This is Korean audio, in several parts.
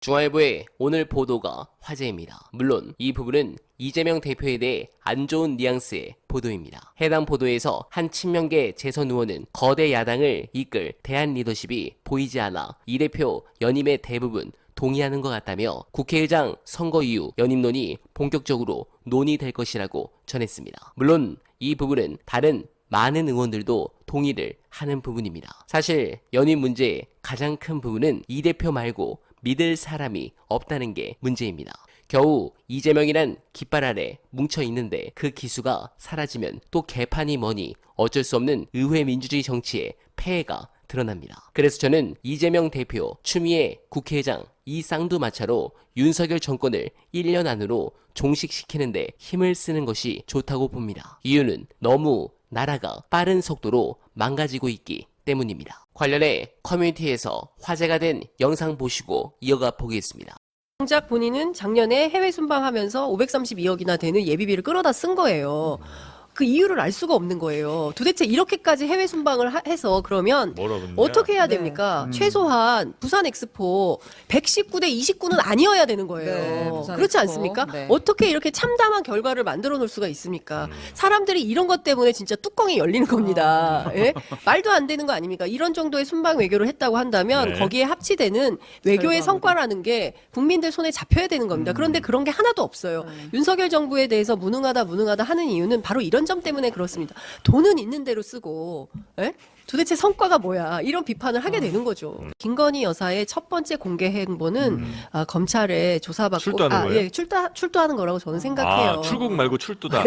중앙일보의 오늘 보도가 화제입니다. 물론 이 부분은 이재명 대표에 대해 안 좋은 뉘앙스의 보도입니다. 해당 보도에서 한 친명계 재선 의원은 거대 야당을 이끌 대한 리더십이 보이지 않아 이 대표 연임에 대부분 동의하는 것 같다며 국회의장 선거 이후 연임론이 본격적으로 논의될 것이라고 전했습니다. 물론 이 부분은 다른 많은 의원들도 동의를 하는 부분입니다. 사실 연임 문제의 가장 큰 부분은 이 대표 말고 믿을 사람이 없다는 게 문제입니다. 겨우 이재명이란 깃발 아래 뭉쳐 있는데 그 기수가 사라지면 또 개판이 뭐니 어쩔 수 없는 의회 민주주의 정치의 폐해가 드러납니다. 그래서 저는 이재명 대표 추미애 국회의장 이 쌍두마차로 윤석열 정권을 1년 안으로 종식시키는데 힘을 쓰는 것이 좋다고 봅니다. 이유는 너무 나라가 빠른 속도로 망가지고 있기 때문입니다. 관련해 커뮤니티에서 화제가 된 영상 보시고 이어가 보겠습니다. 정작 본인은 작년에 해외 순방하면서 532억이나 되는 예비비를 끌어다 쓴 거예요. 그 이유를 알 수가 없는 거예요. 도대체 이렇게까지 해외 순방을 해서 그러면 어떻게 해야 됩니까? 최소한 부산 엑스포 119대 29는 아니어야 되는 거예요. 부산 그렇지 엑스포. 않습니까? 네. 어떻게 이렇게 참담한 결과를 만들어 놓을 수가 있습니까? 사람들이 이런 것 때문에 진짜 뚜껑이 열리는 겁니다. 예? 말도 안 되는 거 아닙니까? 이런 정도의 순방 외교를 했다고 한다면 거기에 합치되는 외교의 성과라는 게 국민들 손에 잡혀야 되는 겁니다. 그런데 그런 게 하나도 없어요. 윤석열 정부에 대해서 무능하다 하는 이유는 바로 이런 점 때문에 그렇습니다. 돈은 있는 대로 쓰고, 에? 도대체 성과가 뭐야? 이런 비판을 하게 되는 거죠. 김건희 여사의 첫 번째 공개 행보는 검찰에 조사받고 출두하는 거예요? 예, 출두하는 거라고 저는 생각해요. 아, 출국 말고 출두다.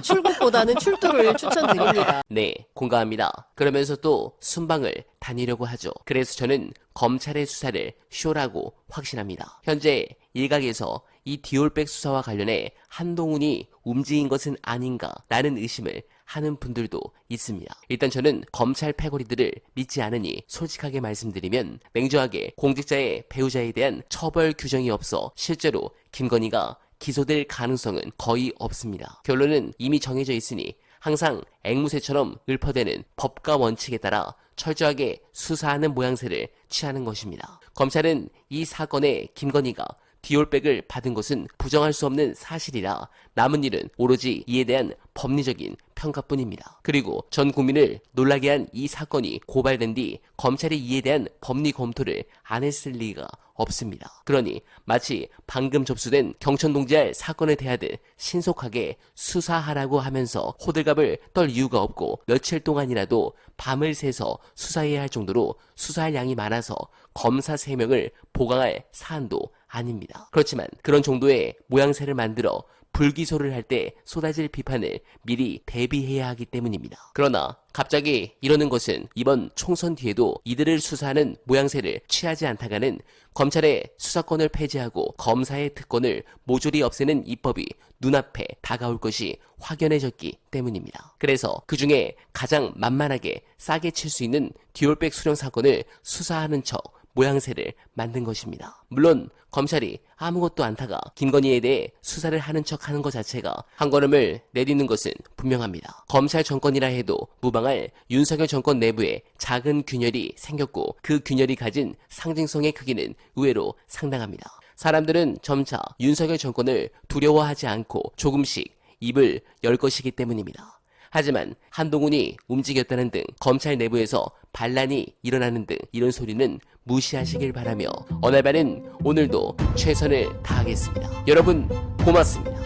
출국보다는 출두를 추천드립니다. 네, 공감합니다. 그러면서 또 순방을 다니려고 하죠. 그래서 저는 검찰의 수사를 쇼라고 확신합니다. 현재 일각에서 이 디올백 수사와 관련해 한동훈이 움직인 것은 아닌가라는 의심을 하는 분들도 있습니다. 일단 저는 검찰 패거리들을 믿지 않으니 솔직하게 말씀드리면 냉정하게 공직자의 배우자에 대한 처벌 규정이 없어 실제로 김건희가 기소될 가능성은 거의 없습니다. 결론은 이미 정해져 있으니 항상 앵무새처럼 읊어대는 법과 원칙에 따라 철저하게 수사하는 모양새를 취하는 것입니다. 검찰은 이 사건에 김건희가 디올백을 받은 것은 부정할 수 없는 사실이라 남은 일은 오로지 이에 대한 법리적인 평가뿐입니다. 그리고 전 국민을 놀라게 한 이 사건이 고발된 뒤 검찰이 이에 대한 법리 검토를 안 했을 리가 없습니다. 그러니 마치 방금 접수된 경천동지알 사건을 대하듯 신속하게 수사하라고 하면서 호들갑을 떨 이유가 없고 며칠 동안이라도 밤을 새서 수사해야 할 정도로 수사할 양이 많아서 검사 3명을 보강할 사안도 아닙니다. 그렇지만 그런 정도의 모양새를 만들어 불기소를 할 때 쏟아질 비판을 미리 대비해야 하기 때문입니다. 그러나 갑자기 이러는 것은 이번 총선 뒤에도 이들을 수사하는 모양새를 취하지 않다가는 검찰의 수사권을 폐지하고 검사의 특권을 모조리 없애는 입법이 눈앞에 다가올 것이 확연해졌기 때문입니다. 그래서 그 중에 가장 만만하게 싸게 칠 수 있는 디올백 수령 사건을 수사하는 척 모양새를 만든 것입니다. 물론 검찰이 아무것도 않다가 김건희에 대해 수사를 하는 척 하는 것 자체가 한 걸음을 내딛는 것은 분명합니다. 검찰 정권이라 해도 무방할 윤석열 정권 내부에 작은 균열이 생겼고 그 균열이 가진 상징성의 크기는 의외로 상당합니다. 사람들은 점차 윤석열 정권을 두려워하지 않고 조금씩 입을 열 것이기 때문입니다. 하지만 한동훈이 움직였다는 등 검찰 내부에서 반란이 일어나는 등 이런 소리는 무시하시길 바라며 어날바는 오늘도 최선을 다하겠습니다. 여러분 고맙습니다.